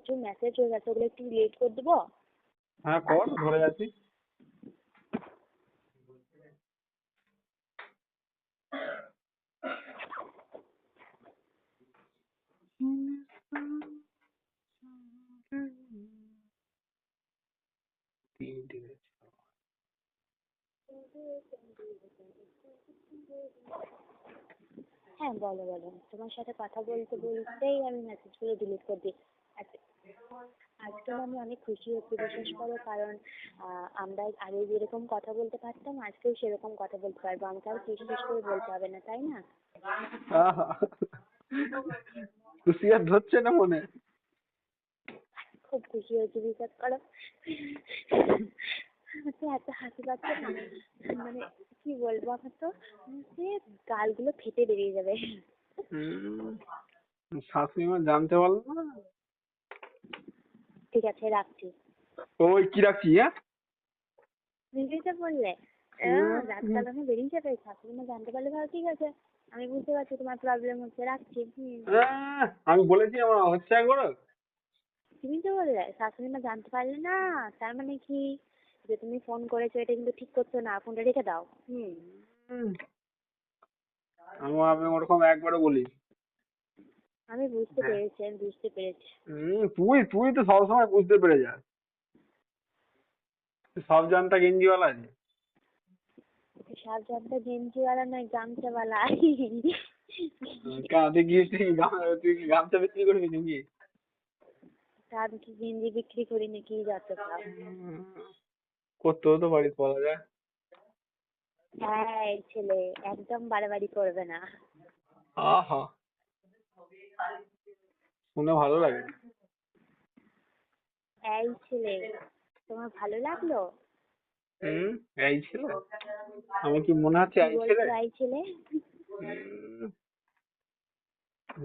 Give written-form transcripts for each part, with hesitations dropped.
প্রচুর মেসেজ হয়ে গেছে, ওগুলো একটু ডিলিট করে দেবো। হ্যাঁ কর, ধরে যাচ্ছি। হ্যাঁ বলো বলো, তোমার সাথে কথা বলতে বলতেই আমি মেসেজগুলো ডিলিট করে দিই। আজকে আমি অনেক খুশি হচ্ছি, বিশ্বাস করো, কারণ আমরা আগে যেরকম কথা বলতে পারতাম আজকেও সেরকম কথা বলতে পারবো। আমাকে আর ফিস ফিস করে বলতে হবে না, তাই না? খুশি আর ধরছে না মনে। খুব খুশি হয়েছি, বিশ্বাস করো। এত হাসি পাচ্ছে না, মানে কি বলবো, আমার তো গালগুলো ফেটে বেরিয়ে যাবে। শাশুড়ি মা জানতে পারলো না। ঠিক আছে, রাখছি। ওই কি রাখছি? হ্যাঁ বেরিয়ে বললে রাত কালামে বেরিয়ে যাবে, শাশুড়ি মা জানতে পারলে ভালো। ঠিক আছে, আমি বুঝতে পারছি তোমার প্রবলেম হচ্ছে, রাখছি। আমি বলেছি আমার হচ্ছে একবার। তুমি তো বললে শাশুড়ি মা জানতে পারলে না, তার মানে কি যে তুমি ফোন করেছো এটা কিন্তু ঠিক করছো না, ফোনটা রেখে দাও। আমি ওরকম একবারও বলি। আমি বুঝতে পেরেছি, আমি বুঝতে পেরেছি। তুই তুই তো সবসময় বুঝতে পেরে যাস, সব জানতা গেঞ্জিওয়ালা আছে। সব জানটা গেঞ্জিওয়ালা নয়, গামছাওয়ালা। কেন তুই গিফট তুই কি গামছা বিক্রি করবি নাকি? আমি কি গেঞ্জি বিক্রি করি নাকি, যাতে চাও? করতেও তো বাড়িতে বলা যায়। হ্যাঁ, এই ছেলে একদম বাড়াবাড়ি করবে না। আহা, শুনে ভালো লাগে। এই ছেলে, তোমার ভালো লাগলো? এই ছেলে, আমি কি মনে হচ্ছে কি এই ছেলে? বলছো এই ছেলে?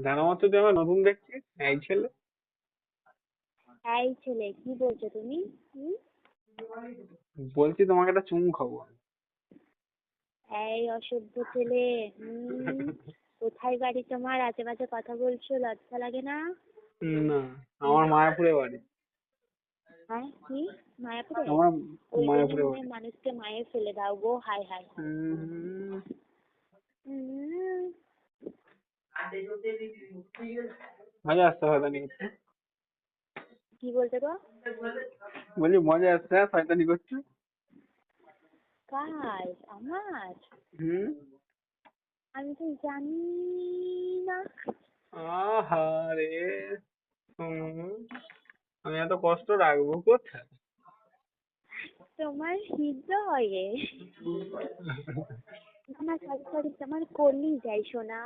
জানা মতো তুই আমার নতুন দেখছিস এই ছেলে। এই ছেলে, কি বলছো তুমি? বলছি তোমাকে একটা চুমু খাবো। এই অসভ্য ছেলে, কোথায় বাড়ি তোমার? আজে বাজে কথা বলছো, লজ্জা লাগে না? না, আমার মায়াপুরে বাড়ি। হ্যাঁ, কি মায়াপুরে? আমার ওই জন্য মায়াপুরে মনে বাড়ি। হয় মানুষকে মায়ে ফেলে দাও গো, হাই হাই হাই। মজা আসছে শয়তানি করতে। কি বলতে গো? বলি মজা আসছে শয়তানি করতে। কার? আমার? আমি তো জানি না। আহারে, আমি এত কষ্ট রাখবো কোথায়? তোমার হৃদয়ে। না সরি সরি, তোমার কলি যাই শোনা।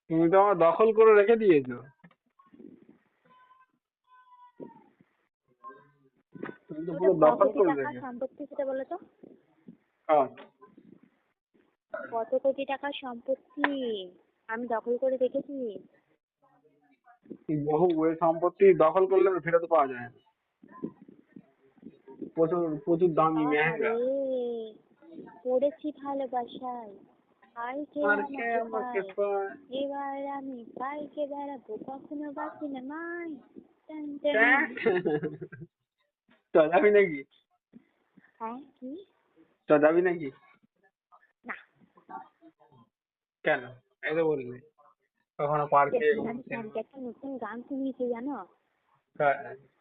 তুমি তো আমার দখল করে রেখে দিয়েছো। তুমি তো পুরো ওটা দখল কোটি করে টাকার রেখেছো। সম্পত্তি, সেটা বলো তো? কার? কত কোটি টাকার সম্পত্তি আমি দখল করে রেখেছি? বহু ওই সম্পত্তি দখল করলে ফেরত পাওয়া যায় না। প্রচুর প্রচুর দামি মেহেঙ্গা। আহারে, পড়েছি ভালোবাসায়, আর কে আর কে আমাকে আমাকে পায়, পায়? এবার আমি পাইকে বেড়াবো, কখনো বাকি না মাই। টান টান। যাবি নাকি? হ্যাঁ, কি? যাবি নাকি? না, কেন? এই তো বললি কখনো পার্কে ঘুরতে। আমি একটা নতুন গান শুনিয়েছি জানো?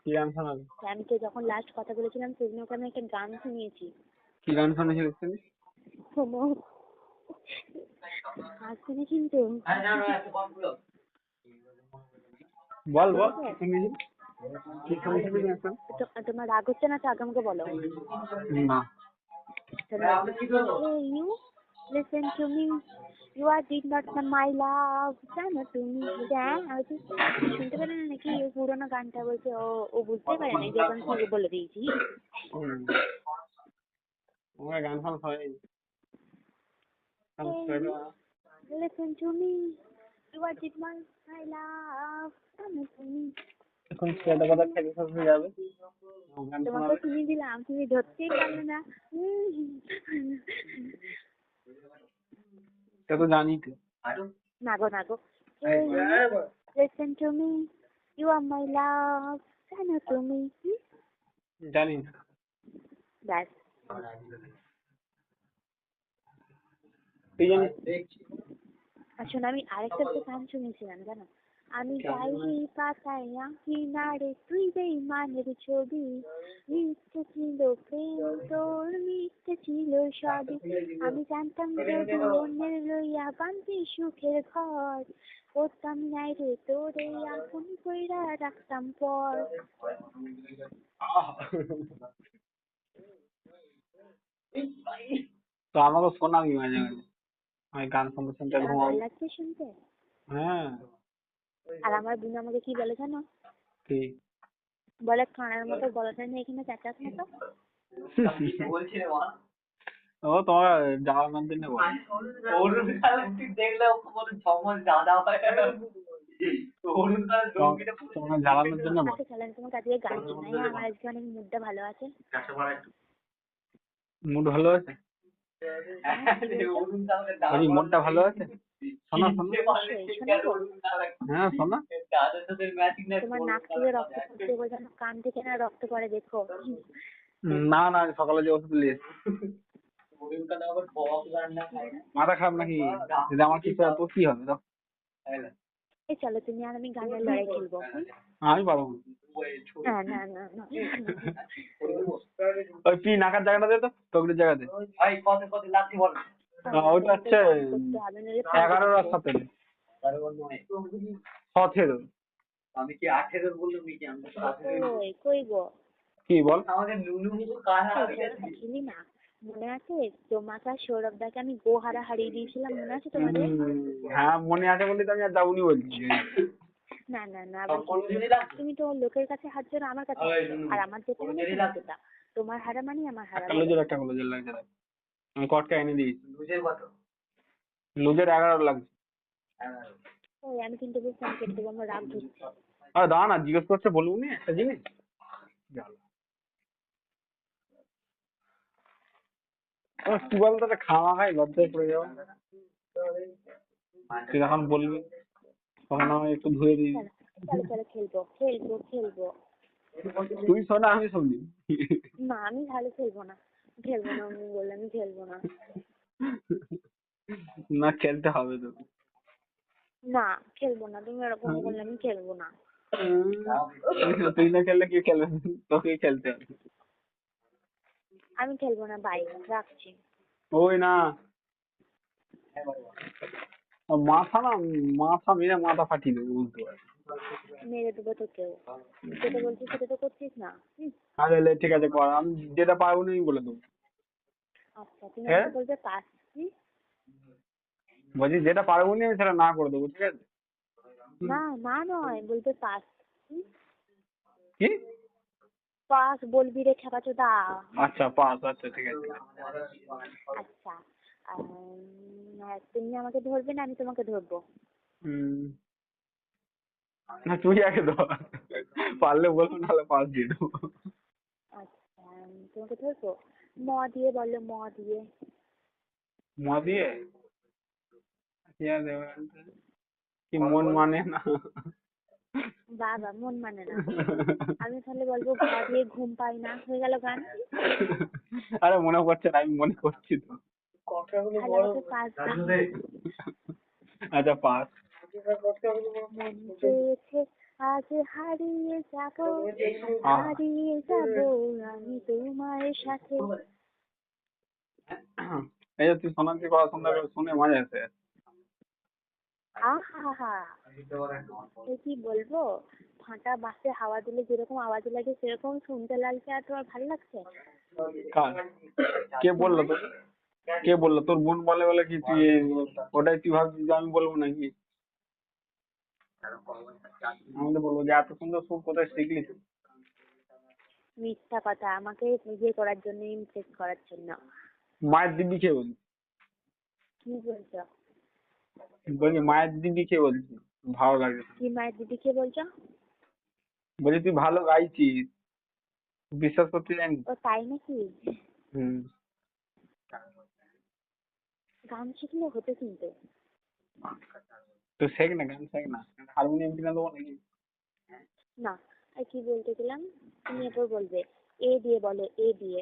কি গান শোনাবি? আমি তো যখন লাস্ট কথা বলেছিলাম সেদিন ওকে আমি একটা গান শুনিয়েছি। কি গান শুনেছিলিস তুই? শোনো, আসলে কিন্তু বল বল বলবে, কি শুনেছিস? কি শুনেছিলিস এখন? তোমার রাগ হচ্ছে না তো? আগে আমাকে বলো। না। Hey you, listen to me. You are did not my love. জানো তুমি? হ্যাঁ, আমি শুনতে পারে না নাকি? ও পুরোনো গানটা বলছে, ও বুঝতে পারে না, যে কারণে বলে দিয়েছি। আমার গান ফান হয়নি। Hey you, listen to me. You are did not my love. জানো তুমি? এখন ছেলেটা কথা খেতে খেতে যাবে। গান তোমাকে শোনাবে। শুনিয়ে দিলাম, তুমি ধরতেই পারলে না। তা তো জানি তো। না গো, না গো। Hey you, listen to me. You are my love, জানো তুমি। জানি না। ব্যাস। তুই জানিস? আসলে আমি আরেকটা যে গান শুনেছিলাম জানো, আমি ডায়েরি পাতায় আঁকি না রে তুই বেঈমানের ছবি, মিথ্যে ছিল প্রেম তোর, মিথ্যে ছিল সবই, আমি জানতাম যদি অন্যের লইয়া বান্ধি সুখের ঘর, করতাম নাই রে তোরে আপন কইরা রাখতাম পর। তো আমাকে শোনাবি মাঝে মাঝে, আমি গান শুনতে শুনতে আমার ঘুমাবো। ভালো লাগছে শুনতে। হ্যাঁ। আর আমার বোন আমাকে কি বলে জানো, কি? বলে কানার মতো গলাটা নিয়ে এখানে চেঁচাস না তো। ও তোমার জ্বালানোর জন্য বলে। তোমার জ্বালানোর জন্য বলে। আচ্ছা চলেন তোমাকে আজকে গান শোনাই, আমার আজকে অনেক মুডটা ভালো আছে। মুড ভালো আছে? হ্যাঁ কি বলছো? বলছি মনটা ভালো আছে? শোনা শোনা। অবশ্যই শোনাবো। হ্যাঁ শোনা। তোমার নাক থেকে রক্ত পড়তে বোঝানো, কান থেকে না রক্ত পড়ে দেখো। না না, সকালে যে ওষুধ নিয়েছি। মাথা খারাপ নাকি? যদি আমার কিছু হয় তো কি হবে? তো এই চলো তুমি আর আমি গানের লড়াই খেলবো। আমি পারবো না। না না না না। ওই পি নাকার জায়গাটা দে তো, টগরির জায়গাতে। ওইটা হচ্ছে করতে হবে নইলে ফেলে 11 দেবো। আর 17। 17। কই কই গো? কি বল? এই চলো না খেলি না। মনে আছে তোমাকে আর সৌরভ দাকে আমি গোহারা হারিয়ে দিয়েছিলাম, মনে আছে তোমাদের? হ্যাঁ মনে আছে বলে তো আমি আর যাবনি বলছি। না না না আবার কি? তুমি তো লোকের কাছে হারছো না, আমার কাছে হারছো, আর আমার যেটা মানে তোমার যেটা, তোমার হারা মানে আমার হারা। একটা লুজের লাগছে দেখ। আমি কটকা এনে দিয়েছি। লুজের 11 লাগছে। ওই আমি কিন্তু ফোন কেটে দেবো, আমার রাগ ধরছে। আরে দাঁড়া না, জিজ্ঞেস করছে বলবো নি একটা জিনিস। কি বলতো, খাওয়া খাই লজ্জায় পড়ে যাওয়া। তুই যখন বলবি তখন আমি একটু ধুয়ে দিই। চলো চলো চলো খেলবো খেলবো খেলবো। তুই শোনা আমি শুনি। না আমি ভালো খেলবো না, খেলবো না, আমি বললাম আমি খেলবো না। না খেলতে হবে তো। না খেলবো না, তুমি এরকম বললে আমি খেলবো না। তুই না খেললে কি খেলবে? তোকেই খেলতে হবে। আমি খেলবো না, বাই, রাখছি। ওই না, মাথা না, মাথা মেরে মাথা ফাটিয়ে দেবো, বুঝতে পারছি। মেরে দেবো তোকেও, যেটা বলছিস সেটা তো করছিস না। আরে লে, ঠিক আছে কর, আমি যেটা পারবো না আমি বলে দেবো। আচ্ছা তুমি হ্যাঁ আমাকে বলবে পাস। বলছি যেটা পারবো না আমি সেটা না করে দেবো, ঠিক আছে? না না নয়, বলবে পাস। কি? পাস বলবি রে খেপাচোদা। আচ্ছা পাস, আচ্ছা ঠিক আছে। আচ্ছা তুমি আমাকে ধরবে না আমি তোমাকে ধরবো? না তুই আগে ধর, পারলে বলবো নাহলে পাস দিয়ে দেবো। আচ্ছা তোমাকে ধরবো, ম দিয়ে বলো, ম দিয়ে। মা দিয়ে? কি আর দেবো? কি মন মানে না? বাবা মন মানে না, আমি তাহলে বলবো ঘ দিয়ে ঘুম পাই না, হয়ে গেল গান। আরে মনে পড়ছে না, আমি মনে করছি তো। তাহলে আমাকে পাস দাও। আচ্ছা পাস। মন চেয়েছে আজ হারিয়ে যাব, হারিয়ে যাব আমি তোমার সাথে। এই যে তুই সোনালি কথা শুনে মজা আছে। আহা, এ কি বলবো, ফাটা বাসে হাওয়া দিলে যেরকম আওয়াজ লাগে সেরকম শুনতে লাগছে, আর তোমার ভালো লাগছে? কার? কে বললো তোর? কে বললো? তোর বোন বলে বলে কি তুই ওটাই তুই ভাবছিস যে আমি বলবো নাকি? আমি তো বলবো যে এত সুন্দর সুর কোথায় শিখলি তুই? মিথ্যা কথা, আমাকে নিজে করার জন্য, ইমপ্রেস করার জন্য। মায়ের দিদি কে বলছি? কি বলছো? বলছি মায়ের দিদি কে বলছি? ভালো লাগে। কি মায়ের দিদিকে বলছো? বলছি তুই ভালো গাইছিস, বিশ্বাস করতে জানি। ও তাই নাকি? হুম। গান শিখলে হতো কিন্তু। তো শেখ না, গান শেখ না, হারমোনিয়াম কিনে দেবো নাকি? না, আর কি বলতে গেলাম, তুমি এরপর বলবে এ দিয়ে বলো, এ দিয়ে।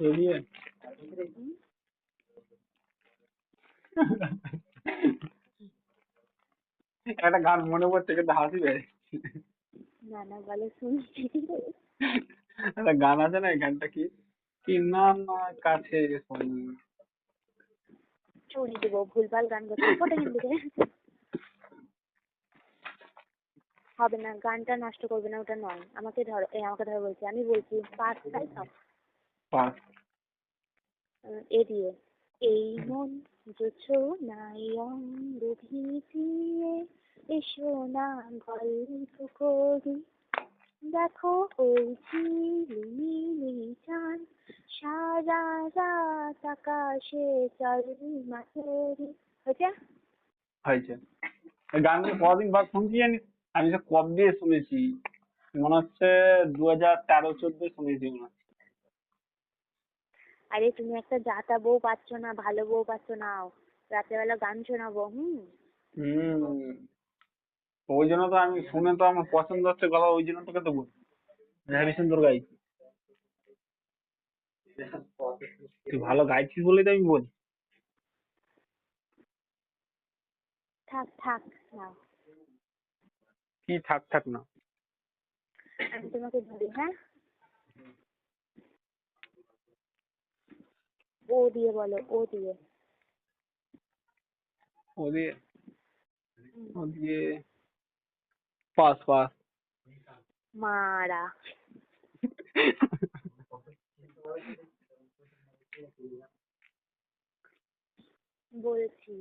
এই দিয়ে হুম? একটা গান মনে পড়ছে কিন্তু হাসি পায়। না না, বলো শুনছি। একটা গান আছে না, এই গানটা কি, কি না না কাছে শোন। চুরি দেবো, ভুলভাল গান করছি, ফটো কিন্তু হবে না, গানটা নষ্ট করবে না, ওটা নয়। আমাকে ধরো, আমাকে ধরো বলছি, আমি বলছি পাঁচ, তাই তো? পাঁচ। এ দিয়ে এই মন জোছনায় অঙ্গ ভিজিয়ে এসো না গল্প করি, দেখো ওই ঝিলিমিলি চাঁদ সারা রাত আকাশে চলমাচরি। হয়েছে? হয়েছে। এই গানগুলো কদিন বাদ শুনছি জানিস? আমি তো কবে দিয়ে শুনেছি, মনে হচ্ছে 2013-14 শুনেছি মনে হচ্ছে। আরে তুমি একটা জাতা বউ পাচ্ছ না, ভালো বউ পাচ্ছ না, রাতেরবেলা গান শোনাবো। হম, ওই জন্য তো আমি শুনে তো আমার পছন্দ হচ্ছে গলা, ওই জন্য তোকে তো বলি হ্যারি সুন্দর গাইছি। তুই ভালো গাইছিস বলেই তো আমি বলি। থাক থাক না, কি থাক থাক না? আমি তোমাকে বলি, হ্যাঁ? ও দিয়ে বলো, ও দিয়ে। ও দিয়ে, হুম, ও দিয়ে পাস পাস। মারা। বলছি,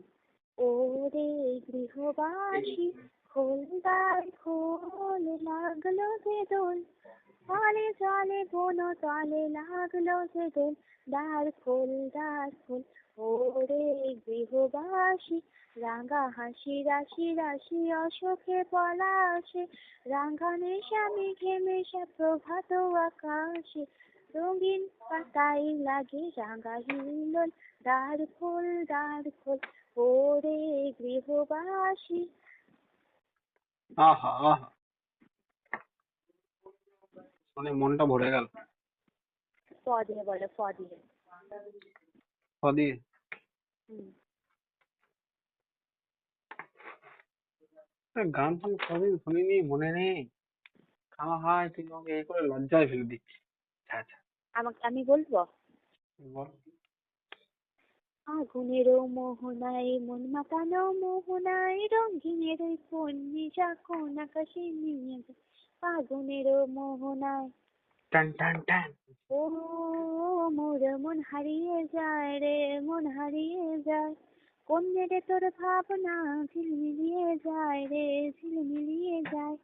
ওরে গৃহবাসী খোল দ্বার খোল, লাগলো যে দোল, তলে জলে বন তলে লাগলো যে দোল, দ্বার খোল দ্বার খোল। ওরে গৃহবাসী রাঙা হাসি রাশি রাশি অশোকে পলাশে, রাঙা নেশা মেঘে মেশা প্রভাত আকাশে, রঙিন পাতায় লাগে রাঙা হিল্লোল, দ্বার খোল দ্বার খোল। ওরে গৃহবাসী। আহা আহা, শুনে মনটা ভরে গেল। প দিয়ে বলো, প দিয়ে। ও দিয়ে, হুম। গান ফান কদিন শুনিনি, মনে নেই। খামাখাই তুই আমাকে এই করে লজ্জায় ফেলে দিচ্ছি। আচ্ছা আমি বলবো, বল। আগুনেরও মোহনায় মন মাতানো মোহনায়, রঙিনের ওই পন্নি যখন আকাশে নিয়ে যায়, আগুনেরও মোহনায় টান টান টান। ও মোর মন হারিয়ে যায় রে, মন হারিয়ে যায়, কোন রে তোর ভাবনা ঝিলমিলিয়ে যায় রে, ঝিলমিলিয়ে যায়,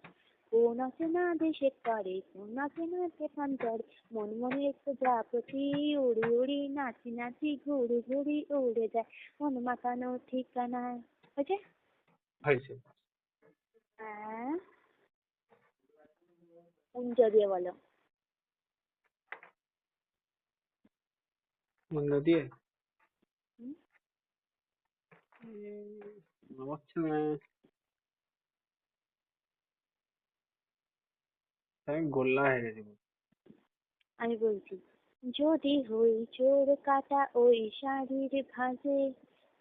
কোন অচেনা দেশের তরে, কোন অচেনা দেশান্তরে, মন মনে একটু প্রতি উড়ি উড়ি নাচি নাচি ঘুরি ঘুরি উড়ে যায়, মন মাতানো ঠিকানায়। হয়েছে? হয়েছে। হ্যাঁ, কুঞ্জ দিয়ে বলো। মন্দ দিয়ে হুম? মনে হচ্ছে না, আমি গোল্লা হয়ে গেছি। আমি বলছি, যদি হই চোর কাটা ওই শাড়ির ভাঁজে,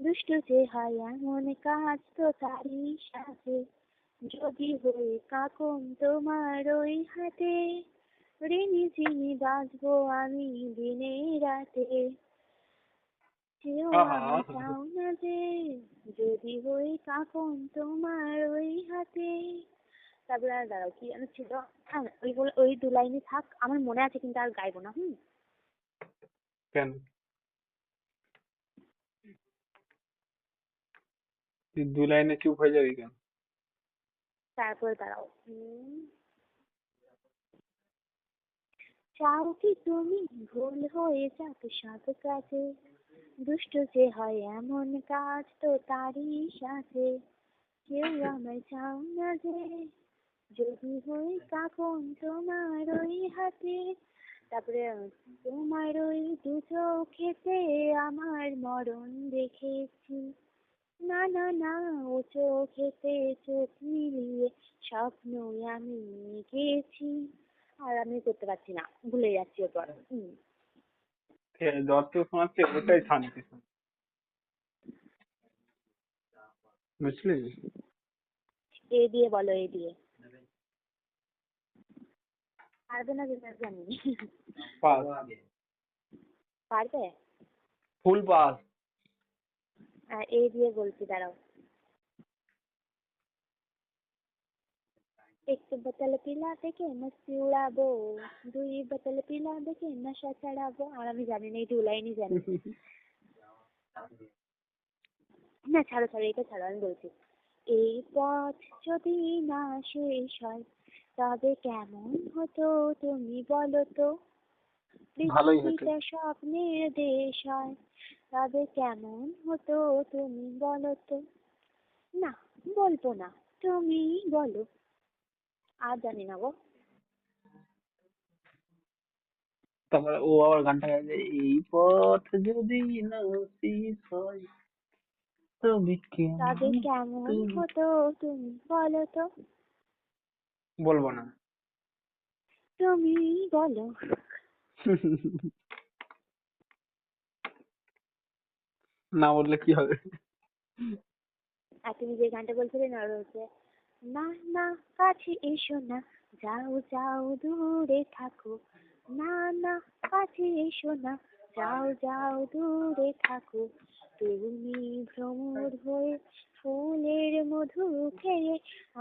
দুষ্টু যে হয় এমন কাজ তো তারই সাজে, যদি হই কাকন তোমার ওই হাতে, রিনি ঝিনি বাজবো আমি দিনে রাতে, কেউ আহা আমি আহা। চাও না যে, যদি হই কাকন তোমার ওই হাতে। তারপরে আর দাঁড়াও, কি যেন ছিল, হ্যাঁ ওই দু লাইনই থাক, আমার মনে আছে কিন্তু আর গাইবো না। কেন তুই দু লাইনে চুপ হয়ে যাবি কেন? তারপরে দাঁড়াও, চাও কি তুমি ভুল হয়ে যাক সব কাজে, দুষ্ট যে হয় এমন কাজ তো তারই সাথে, কেউ আমায় চাও না যে, যদি হই কাকন তোমার ওই হাতে। তারপরে তোমার ওই দু চোখেতে আমার মরণ দেখেছি, না না না, ও চোখেতে চোখ মিলিয়ে স্বপ্নই আমি গেছি। আর আমি করতে পারছি না, ভুলে যাচ্ছি ওপর। যত শোনাচ্ছে ওটাই শান্তি, বুঝলি? এ দিয়ে বলো, এ দিয়ে। পারবে না যেটা জানি। পাস, পারবে? ফুল পাস। এ দিয়ে বলছি, দাঁড়াও। एक बोतल पिला देके मस्ती उड़ाबो, দুই বোতল পিলা দেখে নেশা ছাড়াবো। আর আমি জানি না, এই দু লাইনই জানি। না ছাড়ো ছাড়ো, এটা ছাড়ো, আমি বলছি। এই পথ যদি না শেষ হয় তবে কেমন হতো তুমি বলো তো। ভালোই হতো। পৃথিবীটা স্বপ্নের দেশ হয় তবে কেমন হতো তুমি বলো তো। না, বলবো না, তুমি বলো। আর জানি না গো। তারপরে ও আবার গানটা গাইছে, এই পথ যদি না শেষ হয় তবে তবে কেমন কেমন তুমি। হতো তুমি বলো তো। বলবো না। তুমি বলো। না বললে কি হবে? আর তুমি যে গানটা বলছিলে না, ওটা হচ্ছে, না না কাছে এসো না, যাও যাও দূরে থাকো। না না কাছে এসো না, যাও যাও দূরে থাকো। তুমি ভ্রমর হয়ে ফুলের মধু খেয়ে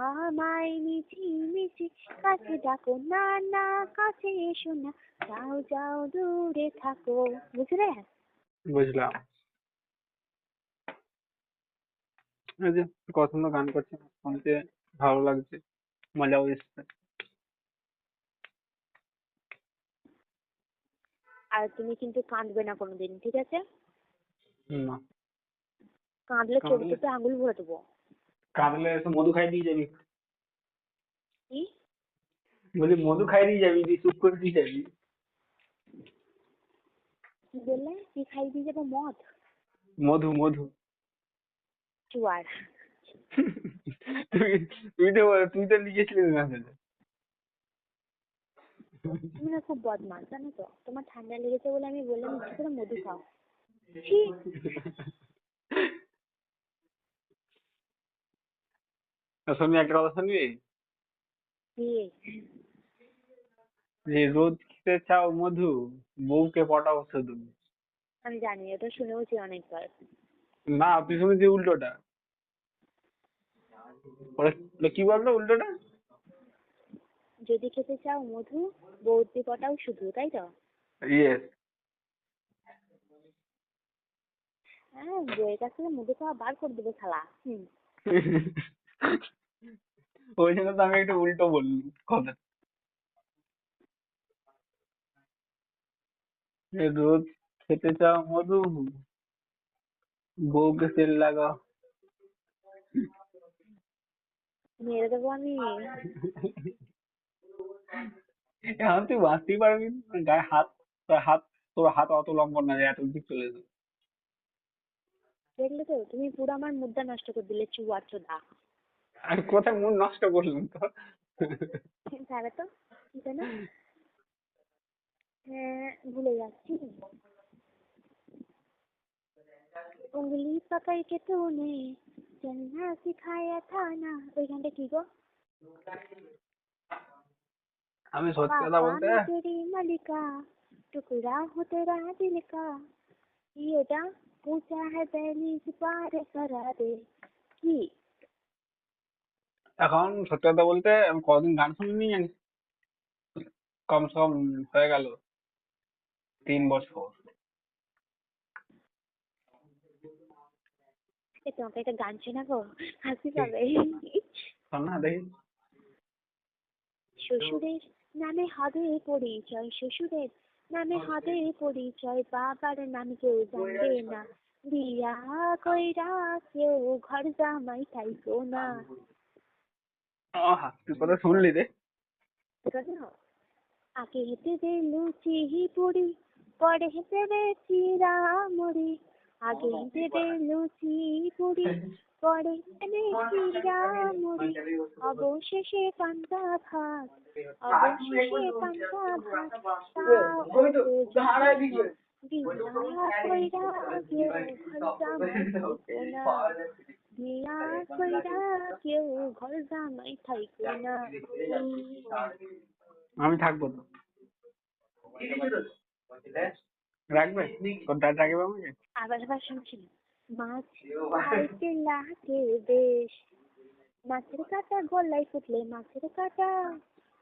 আমায় মিছি মিছি কাছে ডাকো। না না কাছে এসো না, যাও যাও দূরে থাকো। বুঝলে? বুঝলাম। এই যে কত সুন্দর গান করছে, শুনতে ভালো লাগছে, মজাও এসছে। আর তুমি কিন্তু কাঁদবে না কোনোদিন, ঠিক আছে? না, কাঁদলে কাঁদলে, চোখে আঙুল ভরে দেবো। কাঁদলে তো মধু খাই দিয়ে যাবি। কি? বলি মধু খাই দিয়ে যাবি, দিয়ে চুপ করে দিয়ে যাবি। কি বললে? কি খাই দিয়ে যাবো? মদ? মধু মধু। চুয়ার। তুই তুই তো লিখেছিলিস মেসেজে। তুমি না খুব বদমাস, জানো তো। তোমার ঠান্ডা লেগেছে বলে আমি বললাম ইচ্ছে করে মধু খাও। ছি। শুনবি একটা কথা শুনবি? কি? যে রোদ খেতে চাও মধু, বউকে পটাও শুধু। আমি জানি, এটা শুনেওছি অনেকবার। না, তুই শুনেছি উল্টোটা। ওটা কি বলতো উল্টোটা? যদি খেতে চাও মধু, বৌদি পটাও শুধু, তাই তো? ইয়েস। হ্যাঁ, বইয়ের কাছ থেকে মধু খাওয়া বার করে দেবে শালা। ওই জন্য তো আমি একটু উল্টো বললি কথা। রোদ খেতে চাও মধু, বউকে তেল লাগাও। মেরে দেবো আমি। এখন তুই বাঁচতেই পারবি না, গায়ে হাত, তোর হাত, তোর হাত অত লম্বা না যে এত দিক চলে যাবে। দেখলে তো, তুমি পুরো আমার মুডটা নষ্ট করে দিলে, চুয়ার চোদা। আমি কোথায় মন নষ্ট করলাম তো? তাহলে তো কি যেন, হ্যাঁ ভুলে যাচ্ছি। उंगली पकड़ के तूने चलना सिखाया था ना, ওই গানটা কি গো? আমি সত্যি কথা पापा বলতে, मैं तेरी मलिका, टुकड़ा हूँ तेरा दिल का, ये ওটা पूछा है दहलीज पार करा दे। কি? এখন সত্যি কথা বলতে আমি কদিন গান শুনিনি জানিস? কমসে কম হয়ে গেল 3 বছর। তোমাকে একটা গান শোনাবো, হাসি কি? পাবে। শোন না দেখি। শ্বশুরের নামে হবে পরিচয়, শ্বশুরের নামে হবে পরিচয়, বাবার নাম কেউ জানবে না, বিয়া কইরা কেউ ঘর জামাই থাইকো না। আহা, তুই কথা শুনলি রে? ঠিক আছে না? আগে হেঁটে দে লুচি পুরি, পরে হেঁটে দে চিরা মুড়ি, আগে দেবে লুচি পুরি, পরে এনে চিড়া মুড়ি, অবশেষে পান্তা ভাত, অবশেষে পান্তা ভাত, বিয়া কইরা কেউ ঘর জামাই থাইকো না, বিয়া কইরা কেউ ঘর জামাই থাইকো না। আমি থাকবো তো, রাখবে কন্ট্রাক্ট রাখবে আমাকে? আবার শুনছি, মাছ খাইতে লাগে বেশ, মাছের কাঁটা গলায় ফুটলে, মাছের কাঁটা,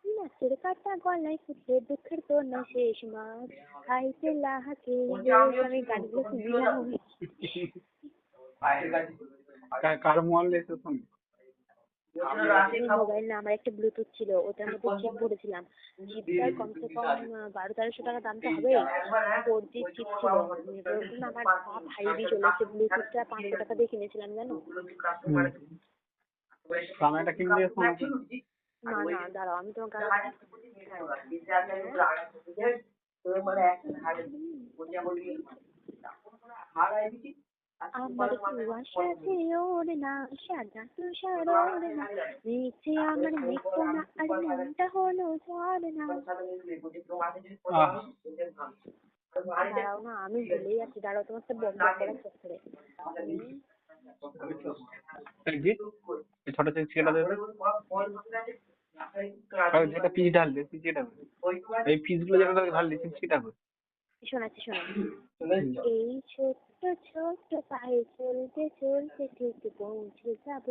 মাছের কাঁটা গলায় ফুটলে দুঃখের তো না শেষ, মাছ খাইতে লাগে বেশ। আমি গানগুলো শুনছিলাম। কার মোবাইল দিয়েছো তুমি? মোবাইল না, আমার একটা ব্লুটুথ ছিল, ওটার মধ্যে চিপ ভরেছিলাম। চিপটার কমসে কম 1200-1300 টাকা দাম তো হবে। 4G চিপ ছিল। ওরকম আমার বাপ হারিয়ে চলেছে। ব্লুটুথটা 500 টাকা দিয়ে কিনেছিলাম জানো। আমি একটা কিনে দিয়েছো আমাকে? না না, দাঁড়াও আমি তোমাকে আমার কুয়াশাতে ওড়ে না সাদা তুষার ওড়ে না, নিচে আমার মেঘনা আর মনটা হলো ঝড় না। দাঁড়াও না, আমি ভুলেই যাচ্ছি, দাঁড়াও তোমার সাথে বন্ধ করার চক্করে। ছোট ছেলেটা দেবে, যেটা পিস ঢালবে পিসিটা এই পিসগুলো যেটা ঢাললে পিসিটা হবে। শোনাচ্ছি শোনো, এই ছোট্ট ছোট্ট পায়ে চলতে চলতে ঠিক পৌঁছে যাব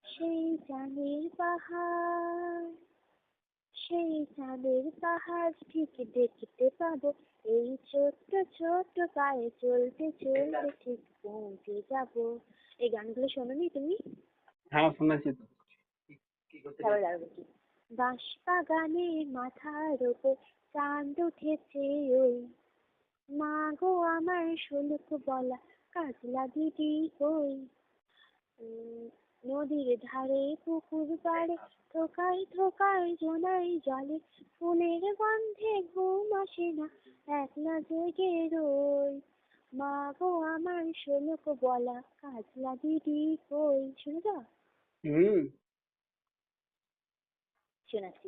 সেই চাঁদের পাহাড়, সেই চাঁদের পাহাড় ঠিক দেখতে পাবো, এই ছোট্ট ছোট্ট পায়ে চলতে চলতে ঠিক পৌঁছে যাব। এই গানগুলো শোনোনি তুমি? হ্যাঁ শুনেছি তো। তারপরে দাঁড়াবো কি, বাঁশ বাগানে মাথার ওপর চাঁদ উঠেছে ওই, মা গো আমার শোলক বলা কাজলা দিদি ওই, নদীর ধারে পুকুর পাড়ে থোকায় থোকায় জোনাই জলে, ফুলের গন্ধে ঘুম আসে না একলা জেগে রই, মা গো আমার শোলক বলা কাজলা দিদি কই। শুনেছ? শোনাচ্ছি,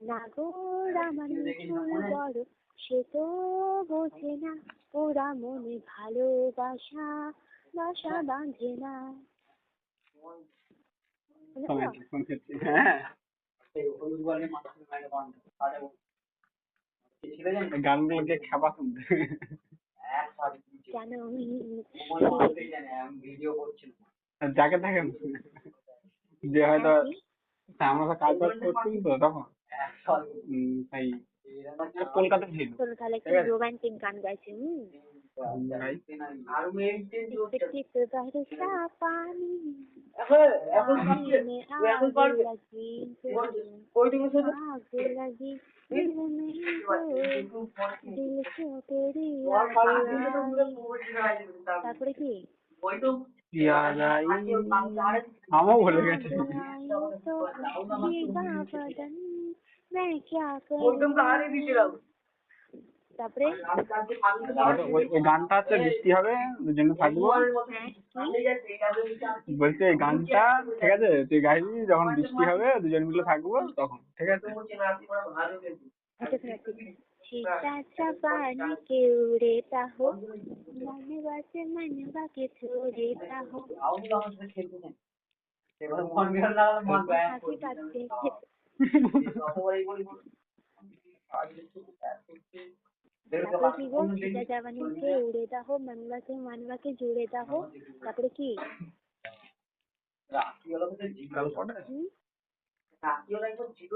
নাগর আমার চুল বড় সে তো বোঝে না, ওরা মনে ভালোবাসা বাসা বাঁধে না। গানগুলোকে খাবা শুনতে কেন যাকে থাকেন যে হয়তো আমরা কাজ বাজ করছি তো তখন তাই কলকাতা ছিল। চলো তাহলে একটু রোমান্টিক গান গাইছি। পানি তারপরে কি আমও ভুলে গেছি। তারপরে ওই গানটা হচ্ছে বৃষ্টি হবে দুজনে থাকবো, বলছে এই গানটা ঠিক আছে তুই গাইবি যখন বৃষ্টি হবে দুজন মিলে থাকবো তখন, ঠিক আছে? सीताचा पानी के उड़ेता हो, मनवा से मनवा के छोड़ेता हो। তারপরে কি গো, सीताचा पानी के उड़ेता हो, मनवा से मनवा के जुड़ेता हो। তারপরে কি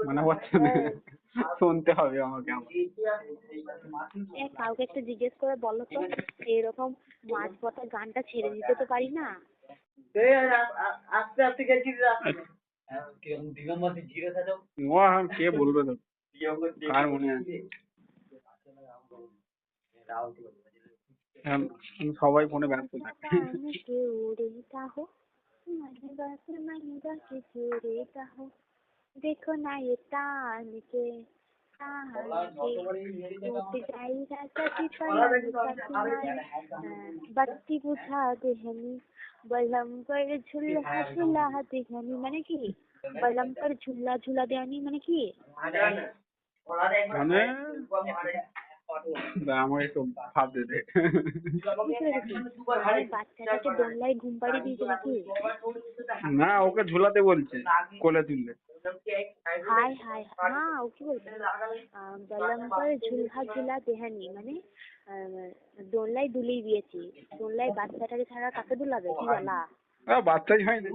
মনে পড়ছে না, শুনতে হবে আমাকে। কাউকে একটু জিজ্ঞেস করে বলো তো, এরকম মাঝ পথে গানটা ছেড়ে দিতে তো পারি না। আস্তে আস্তে গেছি কে বলবে তো, কার মনে আছে? সবাই ফোনে ব্যস্ত থাকে। देखो ना ये तान के के टूट जाएगा सभी पलंग का किनारे बत्ती बुझा देहनी बलम पर झुल्ला झुला देहनी মানে কি बलम पर झुल्ला झुला দেওয়ানি মানে কি মানে আমার একটু ভাবতে দে। বাচ্চাটাকে দোলনায় ঘুম পাড়িয়ে দিয়েছে নাকি? না, ওকে ঝুলাতে বলছে, কোলে তুললে। হাই হাই হ্যাঁ ও কি বলছে বললাম পরে ঝুলহা ঝুলা দেহানি মানে দোলনায় দুলিয়ে দিয়েছি। দোলনায় বাচ্চাটাকে ছাড়া কাকে দুলাবে? কি বলা বাচ্চাই হয়নি।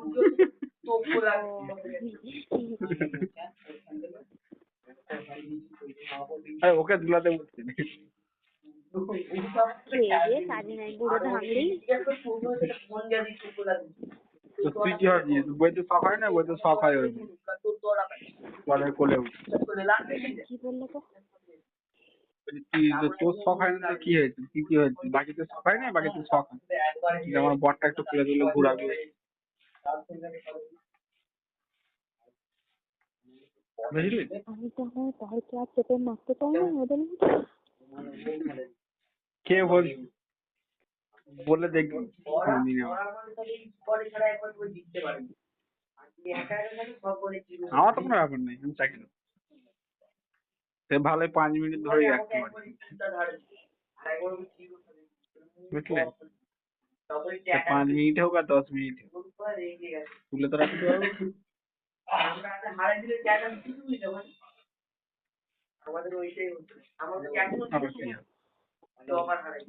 ওকে দুলাতে বলছে। খেয়ে কাজে নাই বুড়ো ধামড়ি। তো তুই কি ভাবছিস বইতে শখ হয় না? বইতে শখ হয় ওই বলের কোলে উঠে। কি বললো তো? তোর শখ হয় না? কি হয়েছে? কি হয়েছে? বাকিতে শখ হয় না? বাকিতে শখ হয়। আমার বরটা একটু খুলে দিলে ঘুরাবে। বুঝলি? আমি তো আমার ভাইকে আর চেপে মারতে পারি না ওদের মতো। কে বল বলে দেখবি আমার তো কোনো ব্যাপার নেই, আমি চাই না। সে ভালো 5 মিনিট ধরে রাখতে পারি, বুঝলে? 5 মিনিট হোক আর 10 মিনিট তুলে তো রাখতে পারবো।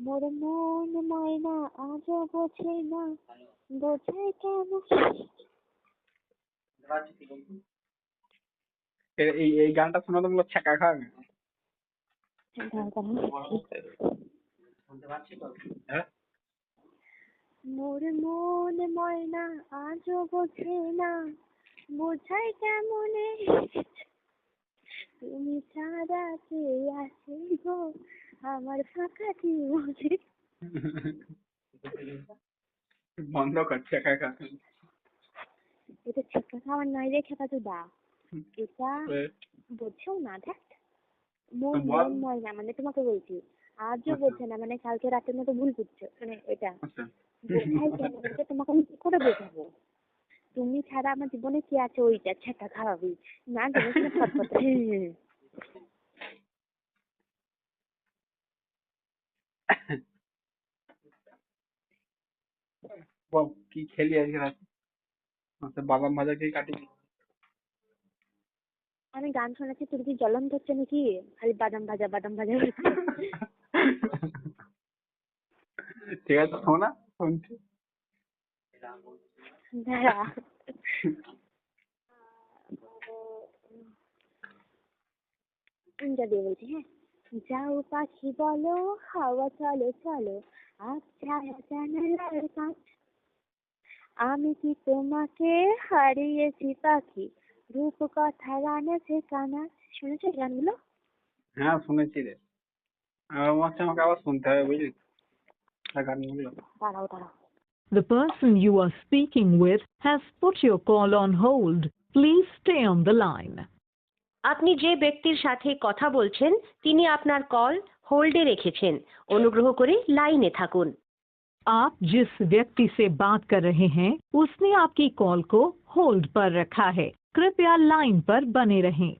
মোর মন ময়না আজও বোঝে না বোঝে কেন। এই গানটা শোনা তো ছ্যাঁকা খাওয়াবে। মোর মন ময়না আজও বোঝে না বোঝাই কেমনে তুমি ছাড়া কে আছে গো আমার ফাঁকা জীবনে। বন্ধ কর ছ্যাঁকা খাওয়া। এটা ছেঁকা খাওয়ার নয় রে খেপা চোদা, এটা বোঝেও না। দেখ মোর মন ময়না মানে তোমাকে বলছি আজও বোঝে না মানে কালকে রাতের মতো ভুল করছো মানে এটা বোঝাই কেন তোমাকে আমি কি করে বোঝাবো? তুমি ছাড়া আমার জীবনে কি আছে ওইটা ছেঁকা খাওয়াবি না জানিস না ফটফট। কি খেলি আজকে রাতে? বাদাম ভাজা খেয়ে কাটিনি। আমি গান শোনাচ্ছি তোর কি জ্বলন ধরছে নাকি? খালি বাদাম ভাজা বাদাম ভাজা। ঠিক আছে শোনা, শুনছি। দাঁড়া দিয়ে বলছি হ্যাঁ। যাও পাখি বলো হাওয়া চলো চলো আচ্ছা জানালার কাছ আমি কি তোমাকে হারিয়েছি পাখি রূপ কথা রানেছে কানাচ। শুনেছো এই গানগুলো? হ্যাঁ শুনেছি রে, আমাকে আবার শুনতে হবে বুঝলি গানগুলো। দাঁড়াও দাঁড়াও। The person you are speaking with has put your call on hold. Please stay on the line. আপনি যে ব্যক্তির সাথে কথা বলছেন তিনি আপনার কল হোল্ডে রেখেছেন। অনুগ্রহ করে লাইনে থাকুন। आप जिस व्यक्ति से बात कर रहे हैं उसने आपकी कॉल को होल्ड पर रखा है। कृपया लाइन पर बने रहें।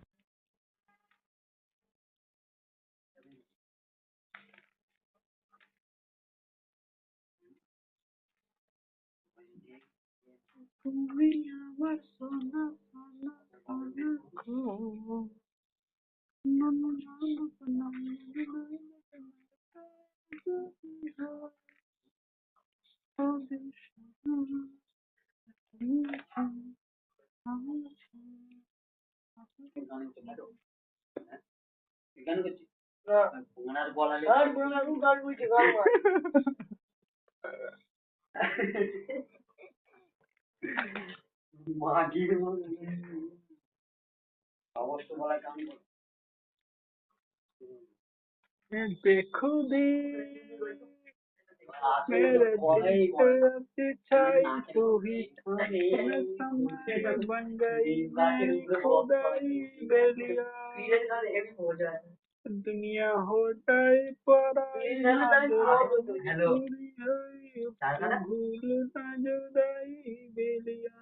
बेखुदी मेरे दिल पे अपनी छाई तू ही था मैं समय बन गई मेरी खुदाई बेलिया दुनिया हो जाए पराई पूरी है भूल ना जुदाई बेलिया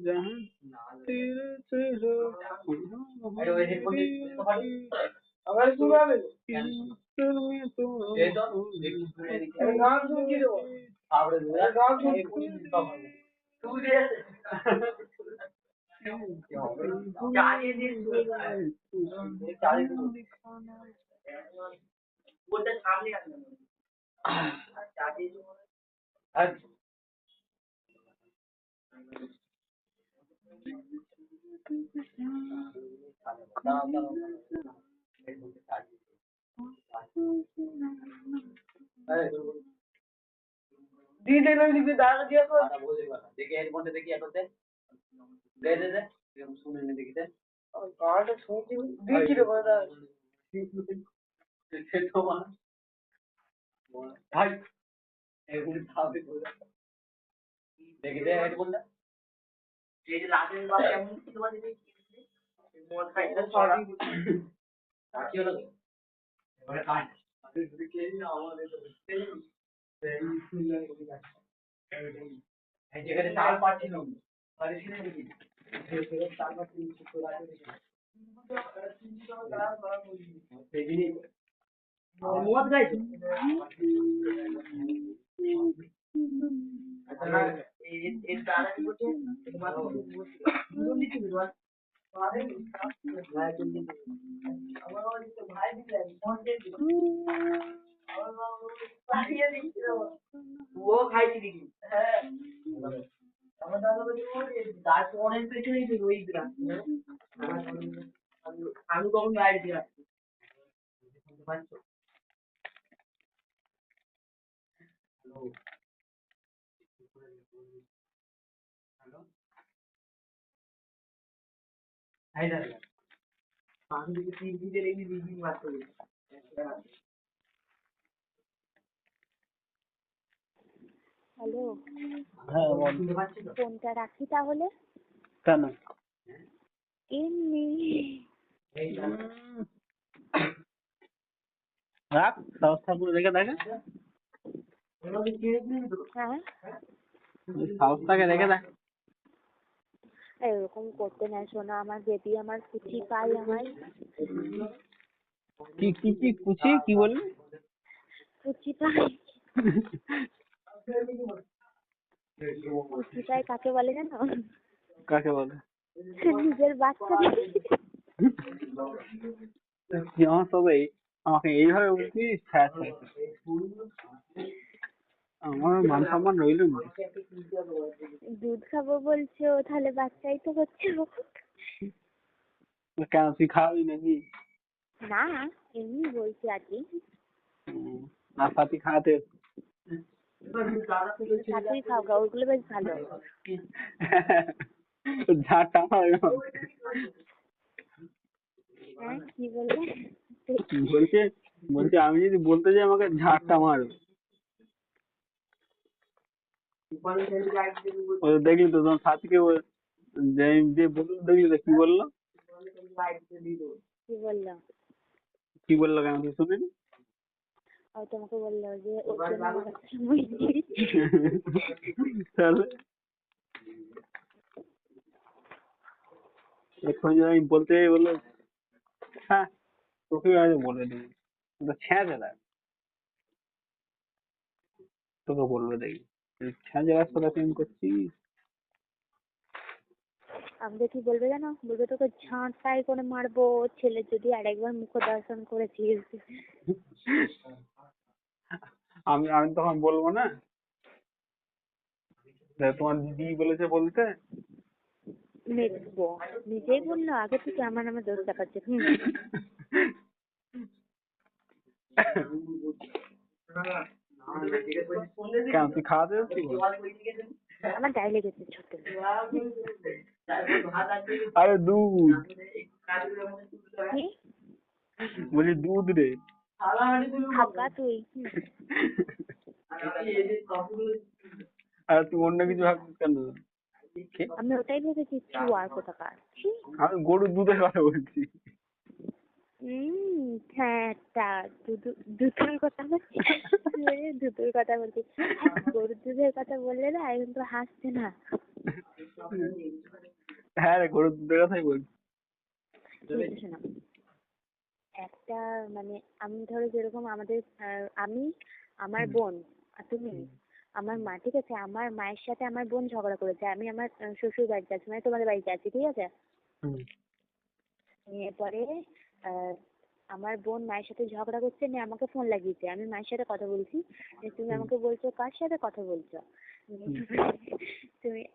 जहाँ तेरे से हो হ্যালো, হ্যাঁ বল ফোনটা রাখি তাহলে। কেন এমনি। রাখ সাহস করে রেখে দেখে হ্যাঁ, সাহসটাকে রেখে দেখ এরকম করতে নাই শোনা, আমার বেবি আমার কুচি পাই আমার কি কি কি কুচি কি বললি কুচি পাই। কুচি পাই কাকে বলে জানো? কাকে বলে নিজের বাচ্চা। তুই আমার সাথে আমাকে এইভাবে বলছিস আমার মান সম্মান রইল না দুধ খাবো বলছো, তাহলে বাচ্চাই তো হচ্ছে। কেন তুই খাওয়াবি নাকি না, এমনি বলছি আর কি। আর সাথে খাওয়াতে সাথেই খাও গা, ওইগুলো বেশ ভালো। ঝাড়টা হয় হ্যাঁ, কি বললে? বলছে বলছে আমি যদি বলতে যাই আমাকে ঝাড়টা মারবে দেখলি তো তোমার সাথীকে যে বললো দেখলি তো কি বললো কি বললো? কি বললো কেন তুই শুনিনি ও তোমাকে বললো যে ওর জন্য আমার বাচ্চা মরেছে। তাহলে এখন যদি আমি বলতে যাই বললো হ্যাঁ তোকে আজ বলে দিই ছেঁচে দেখ তোকে বলবে দেখি ছেঁচে রাস্তাটা প্রেম করছিস আমাকে কি বলবে জানো? বলবে তোকে ঝাঁটাই করে মারবো, ছেলে যদি আরেকবার মুখ দর্শন করেছিস। আমি আমি তখন বলবো না তোমার দিদি বলেছে বলতে দেখবো, নিজেই বললো আগে থেকে আমার নামে দোষ দেখাচ্ছে। কেন তুই খাওয়াতে যাচ্ছিস আমার গায়ে লেগেছে ছোট। আরে দুধ কি? বলি দুধ রে থাকা তুই আর তুই অন্য কিছু ভাবছিস কেন? কি? আমি ওটাই ভেবেছি চুয়ার কোথাকার ছি। আমি গরুর দুধের কথা বলছি। হ্যাঁ তা দুধের কথা বলছি দুধের কথা বলছি গরুর দুধের কথা বললে না এখন তো হাসছে না। হ্যাঁ রে, গরুর দুধের কথাই বলছি। শোনো একটা মানে আমি ধরো যেরকম আমাদের আমি আমার বোন আর তুমি আমার মা, ঠিক আছে? আমার মায়ের সাথে আমার বোন ঝগড়া করেছে, আমি আমার শ্বশুর বাড়িতে আছি, মানে তোমাদের বাড়িতে আছি, ঠিক আছে? এরপরে আমার বোন মায়ের সাথে ঝগড়া করছে, নিয়ে আমাকে ফোন লাগিয়েছে, আমি মায়ের সাথে কথা বলছি, তুমি আমাকে বলছো কার সাথে কথা বলছো?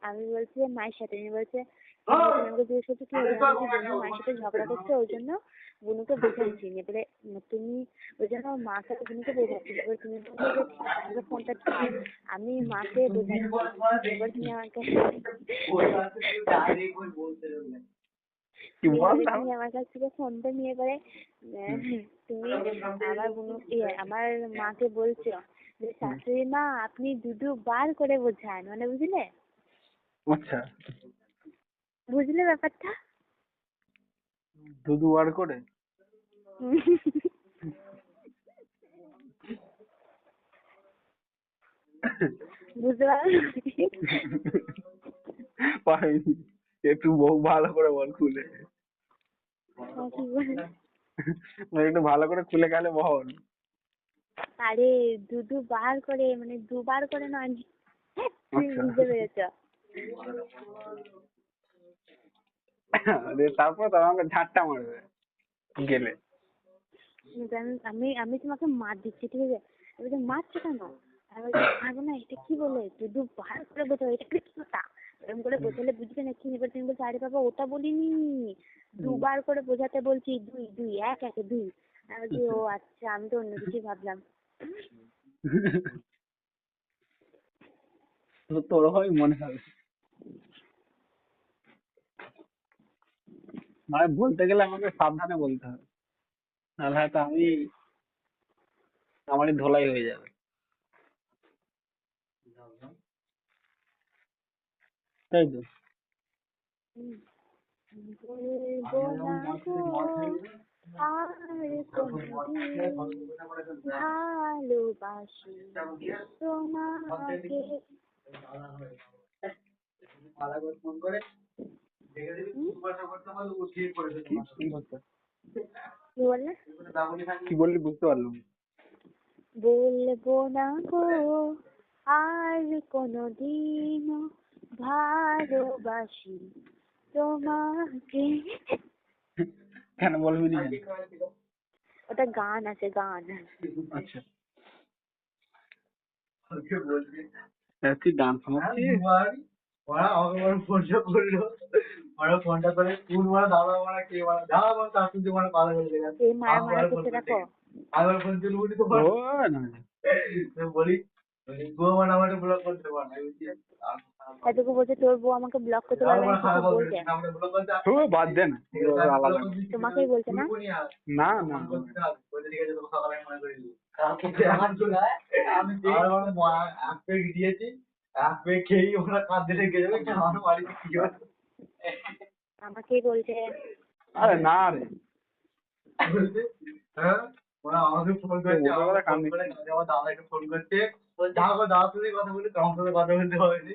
আমি বলছি মায়ের সাথে, তুমি বলছে তুমি আমাকে জিজ্ঞেস করছো কি হয়েছে? আমি বলছি বোন মায়ের সাথে ঝগড়া করছে ওই জন্য বুনুকে বোঝাচ্ছি। এবারে তুমি ওই জন্য মাকে বুনুকে বোঝাচ্ছি, এবার তুমি বলছো যে আমাকে ফোনটা আমি মাকে বোঝাচ্ছি, এবার তুমি আমাকে তুমি আমার কাছ থেকে ফোনটা নিয়ে পরে তুমি আমার আমার মাকে বলছো যে শাশুড়ি মা আপনি বার করে বোঝান, মানে বুঝলে? আচ্ছা, বুঝলে ব্যাপারটা? বার করে? বুঝতে পারো? পারিনি। একটু বহু ভালো করে বল খুলে। কি বলে? একটু ভালো করে খুলে গেলে বল। আরে বার করে মানে দুবার করে নয়, তুমি বুঝতে পেরেছ? তারপর তো আমাকে ঝাঁটটা মারবে গেলে। আমি আমি তোমাকে মার দিচ্ছি, ঠিক আছে? আমি তো মারছো কেন? আমি বলছি পারবো না, এটা কি বলে বার করে বোঝাও, এটা কি কথা? এরকম করে বোঝালে বুঝবে না কি? এবার তুমি বলছো আরে বাবা ওটা বলিনি, দুবার করে বোঝাতে বলছি, দুই দুই এক একে দুই। আমি বলছি ও আচ্ছা, আমি তো অন্য কিছু ভাবলাম। তোর হয় মনে হবে, মানে বলতে গেলে আমাকে সাবধানে বলতে হবে, নাহলে হয়তো আমারই ধোলাই হয়ে যাবে, তাই তো? বলবো না গো আর কোনদিন ভালোবাসি তোমাকে। কি বললে? কি বললি বুঝতে পারলাম না। বলবো না গো আর কোনদিন ভালোবাসি তোমাকে। কেন বলবি না? ওটা গান আছে, গান। আচ্ছা, তুই গান শোনাচ্ছিস? ওরা আমাকে বড় ফোনটা করলো, ওরা ফোনটা করে কোন মারা দাদা মারা কে মারা দাদা মারা তার শুনতে মারা পালা হয়ে গেছে। এই মারা মারা করতে রাখো। আবার ফোন তুলে বলি তো ও না, বলি গো মানে আমাকে ব্লক করতে পারে না। এতটুকু বলছে তোর বউ আমাকে ব্লক করতে পারবে না, কিছু বলছে? ও বাদ দে না, আলাদা। তোমাকেই বলছে না? না না, দিয়েছি এক পেয়ে খেয়েই ওরা কাঁদতে লেগে যাবে, আমার বাড়িতে কি হবে? আমাকেই বলছে। আরে না রে, বলছে, হ্যাঁ ওরা আমাকে ফোন করছে, আমার ফোন করে আমার দাদাকে ফোন করছে, দাদা দাদার সাথে কথা বলি, তোমার সাথে কথা বলতে হয়নি,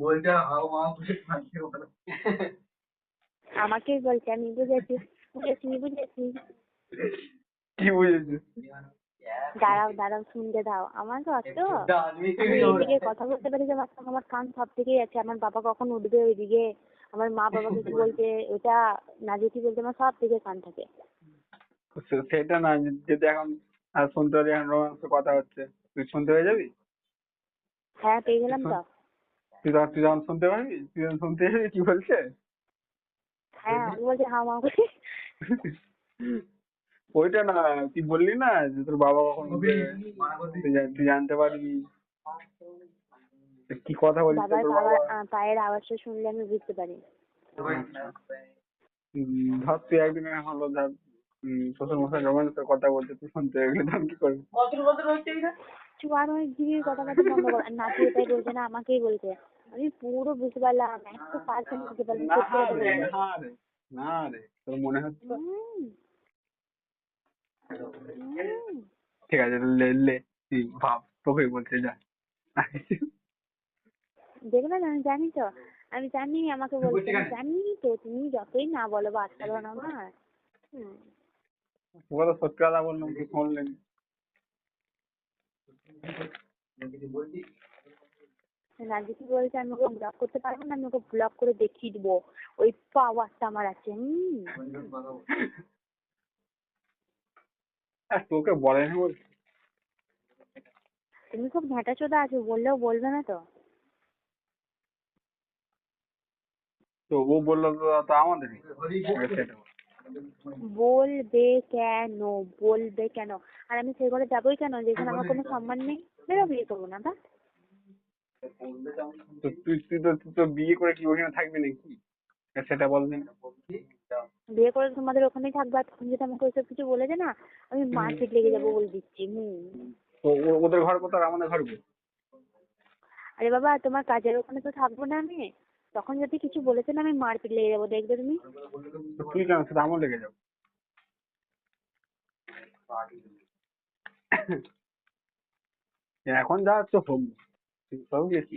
বলছে হাও মা করে কাঁদছে ওরা। আমাকেই বলছে, আমি বুঝেছি বুঝেছি বুঝেছি। কি বুঝেছিস? দাঁড়াও দাঁড়াও শুনতে দাও আমাকে অত। আমি এইদিকে কথা বলতে পারি যে আমার কান সব দিকেই আছে, আমার বাবা কখন উঠবে ওইদিকে, আমার মা বাবাকে কি বলছে এটা না যেটি বলতে, আমার সব দিকে কান থাকে। সেটা না, যদি এখন শুনতে পারি এখন রোমান্স কথা হচ্ছে, তুই শুনতে পেয়ে যাবি? হ্যাঁ পেয়ে গেলাম তো। তুই যখন শুনতে পারবি, তুই যখন শুনতে যাবি কি বলছে? হ্যাঁ আমি বলছি হা মা করে। ওইটা না, তুই বললি না যে তোর বাবা কখন উঠবে, তুই জানতে পারবি কি কথা বলছিস বাবার তোর বাবা। পায়ের আওয়াজটা শুনলে আমি বুঝতে পারি। ধর তুই একদিন হলো ধর শ্বশুর মশাই যখন তোর কথা বলছে তুই শুনতে এগুলো তখন কি করবি? চুপ আর অনেক দিদির কথা কথা বন্ধ কর। আর নাতি এটাই বলছে না, আমাকেই বলছে। আমি পুরো বুঝতে পারলাম, 100% বুঝতে পারলাম, না সত্যি কথা রে, বলছে। না রে, না রে, তোর মনে হচ্ছে? হুম, হুম। ঠিক আছে, লে লে তুই ভাব, তোকেই বলছে যা। দেখবে না, আমি জানি তো, আমি জানি আমাকে বলছে, আমি জানি তো, তুমি যতই না বলো বা আটকা দাও না আমার। হুম। তোকে তো সত্যি কথা বললাম, তুই শুনলেন। রাজি কি বলছে, আমি ওকে ব্লক করতে পারবো না, আমি ওকে ব্লক করে দেখিয়ে দিবো ওই পাওয়ারটা আমার আছে। তোকে বলেনি বলছি? তুমি খুব ঘ্যাঁটা চোদা আছো, বললেও বলবে না তো। তো ও বললো তো তো আমাদেরই সেটা। বলবে কেন, বলবে কেন? আর আমি সেই ঘরে যাবোই কেন যেখানে আমার কোনো সম্মান নেই? বেরো, বিয়ে করবো না, বা। তো তুই তো বিয়ে করে কি ওখানে থাকবি নাকি? সেটা বলদিন। বিয়ে করে তোমাদের ওখানেই থাকবা, তখন যদি আমাকে ওইসব কিছু বলেছে না, আমি মারপিট লেগে যাবো বলে দিচ্ছি। তো ওদের ঘর কোথায় আর আমাদের ঘর কোথায়? আরে বাবা, তোমার কাজের ওখানে তো থাকবো না আমি, তখন যদি কিছু বলেছে না, আমি মারপিট লেগে যাবো, দেখবে তুমি। তো তুই কেন সেটা আমার লেগে যাও? এখন যা হচ্ছে হোক, সব গেছি।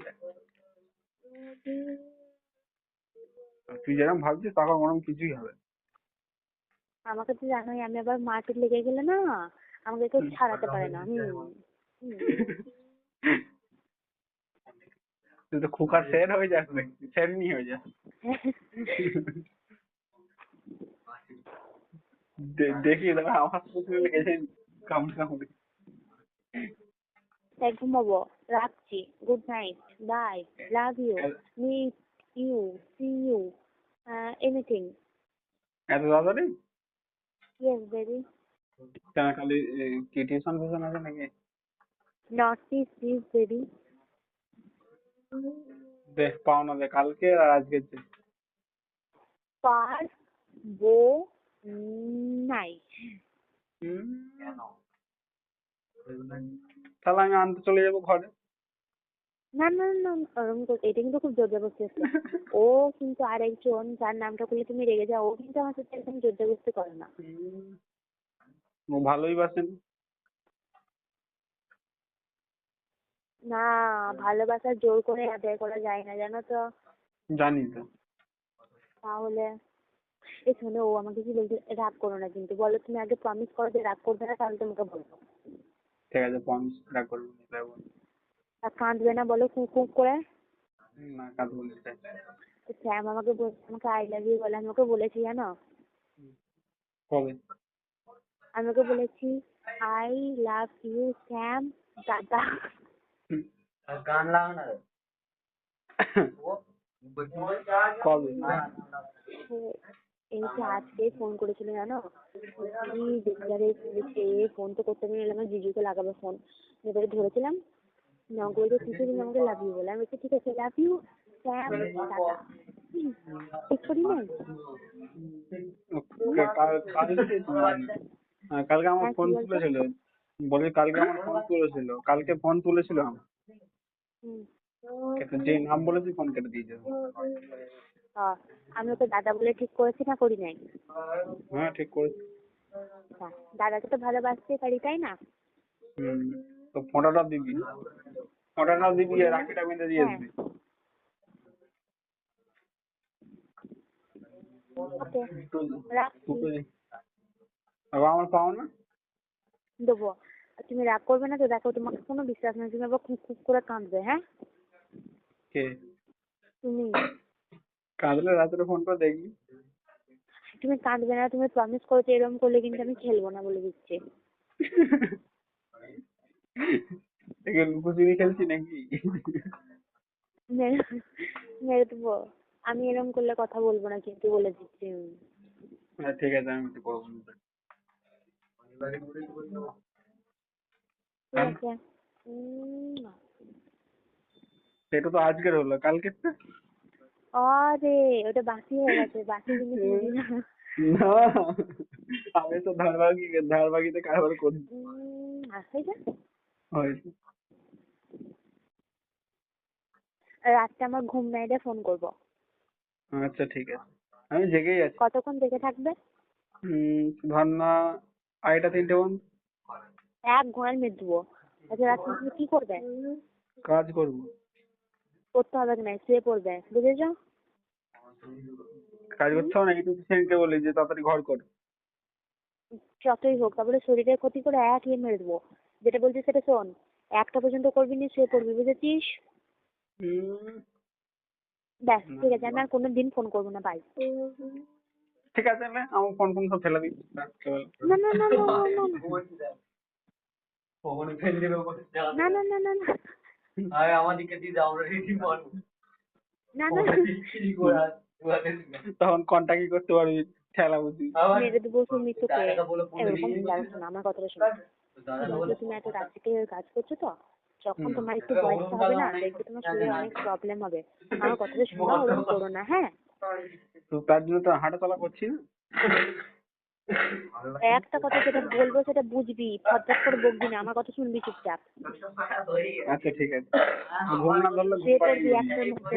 তুই যেরকম ভাবছিস তখন ওরকম কিছুই হবে। আমাকে তো জানোই, আমি আবার মারপিট লেগে গেলে না, আমাকে কেউ ছাড়াতে পারে না। তুই তো খোকার স্যার হয়ে যাস নাকি, স্যারনি হয়ে যাস। দেখি দাদা আমার শ্বশুর গেছে কামড় কামড়ে। তাই ঘুমাবো, রাখছি, good night, bye, love you, meet you, see you, anything. এত তাড়াতাড়ি? Yes baby. কেন খালি কি টিউশন ফিউশন আছে নাকি? Not this please baby. বেশ পাওনা দে কালকে আর আজকে। পারবো নাই। তাহলে আমি আনতে চলে যাবো ঘরে। না না না, এটা কিন্তু খুব জোর জবরদস্তি হচ্ছে। ও কিন্তু আরেকজন, যার নামটা করলে তুমি রেগে যাও, ও কিন্তু আমার সাথে একদম জোর জবরদস্তি করে না। ও ভালোই বাসেন। না, ভালোবাসা জোর করে আদায় করা যায় না, জানো তো। জানি তো। তাহলে এই শোনো, ও আমাকে কি বলছে, রাগ করো না কিন্তু, বলো তুমি আগে প্রমিস করো যে রাগ করবে না, তাহলে তোমাকে বলবো। ঠিক আছে, প্রমিস রাগ করবো না। আর কাঁদবে না, বলো কুক কুক করে। না কাঁদবো না। তো স্যাম আমাকে বলছে, আমাকে আই লাভ ইউ বলে, আমি ওকে বলেছি জানো। কবে? আমি ওকে বলেছি আই লাভ ইউ স্যাম দাদা। গান লাগানো কবে? এই যে আজকে ফোন করেছিল জানো, কি বেচারে করেছে, ফোন তো করতে পারি, আমার জিজুকে লাগাবে ফোন, এবারে ধরেছিলাম নগরে কিছুদিন আমাকে লাভ ইউ বলে, আমি বলছি ঠিক আছে, লাভ ইউ স্যাম দাদা। ঠিক করি না। কালকে আমার হ্যাঁ, ফোন কি বলছো? তুলেছিল। বলি কালকে আমার ফোন তুলেছিল, কালকে ফোন তুলেছিল আমার। হুম। কিন্তু যে নাম বলেছি ফোন কেটে দিয়েছে। আমি ওকে দাদা বলে ঠিক করেছি না করি নাই? হ্যাঁ ঠিক করেছি। হ্যাঁ, দাদাকে তো ভালোবাসতে পারি, তাই না? তো ফোঁটাটা দিবি, ফোঁটাটা দিবি আর রাখিটা বেঁধে দিয়ে হ্যাঁ, আসবি। ওকে, রাখছি। আবার আমার পাও না। দেবো। আর তুমি রাগ করবে না তো, দেখো তোমাকে কোনো বিশ্বাস নেই, তুমি আবার খুব খুব করে কাঁদবে। হ্যাঁ, কে তুমি কাঁদলে রাত্রে ফোন করে দেখবি। তুমি কাঁদবে না, তুমি প্রমিস করেছো, এরকম করলে কিন্তু আমি খেলবো না বলে দিচ্ছি। একে লুকোচুরি খেলছি নাকি? মেরে মেরে দেবো। আমি এরকম করলে কথা বলবো না কিন্তু, বলে দিচ্ছি। হ্যাঁ ঠিক আছে, আমি কিছু করবো না। ঠিক আছে। সেটা তো আজকের হলো, কালকে আরে ওটা বাসি হয়ে গেছে, বাসি জিনিস নিবি না। না আমি তো ধারবাকিতে কারবার করি আসে যা। হয়েছে। রাতটা আমার ঘুম নাই রে, ফোন করবো। আচ্ছা ঠিক আছে, আমি জেগেই আছি। কতক্ষণ দেখে থাকবে? ধর না 2:30-3টে পর্যন্ত। এক ঘোড়ার মেয়ে দেবো। আচ্ছা রাত্রে তুমি কি করবে? কাজ করবো। করতে হবে না, শুয়ে পড়বে, বুঝেছ? কাজ করতে হবে না, এই তো সেদিনকে বলি যে তাড়াতাড়ি ঘর কর। যতই হোক, তারপরে শরীরের ক্ষতি করে এক ইয়ে মেরে দেবো। যেটা বলছি সেটা শোন, 1টা পর্যন্ত করবি নি, শুয়ে পড়বি, বুঝেছিস? উম, ব্যাস ঠিক আছে, আমি আর কোনোদিন ফোন করবো না, বাই। ঠিক আছে, আমার ফোন সব ফেলে দিই। না না না না না না ফোন ফেলে দেবে বলে যা- না না না না না আরে আমাদেরকে দিয়ে দাও, আমরা রেডি মারবো। না না ফোনে বিক্রি করে আর দুয়ারে দিবে। তখন কন্টাক্টই করতে পারবি, ঠেলা বুঝি। আবার মেরে দেবো তুমি তোকে। দাদাটা বলে ফোনে এরকম নিয়ে দাঁড়াও, শোনো আমার কথাটা শোনো। দাদাটা বলছি, বলে তুমি এত রাত থেকে কাজ করছো তো, যখন তোমার একটু বয়সটা হবে না, দেখবে তোমার শরীরে অনেক প্রবলেম হবে। আমার কথাটা শোনো, ওরকম করো না, হ্যাঁ? তো তার জন্য তো হাঁটা চলা করছি না। একটা কথা যেটা বলবো সেটা বুঝবি, ফটফট করে বকবি না, আমার কথা শুনবি চুপচাপ। আচ্ছা ঠিক আছে, ঘুম না ধরলে ঘুম শুয়ে পাড়িয়ে পড়বি দিবি। 1টার মধ্যে।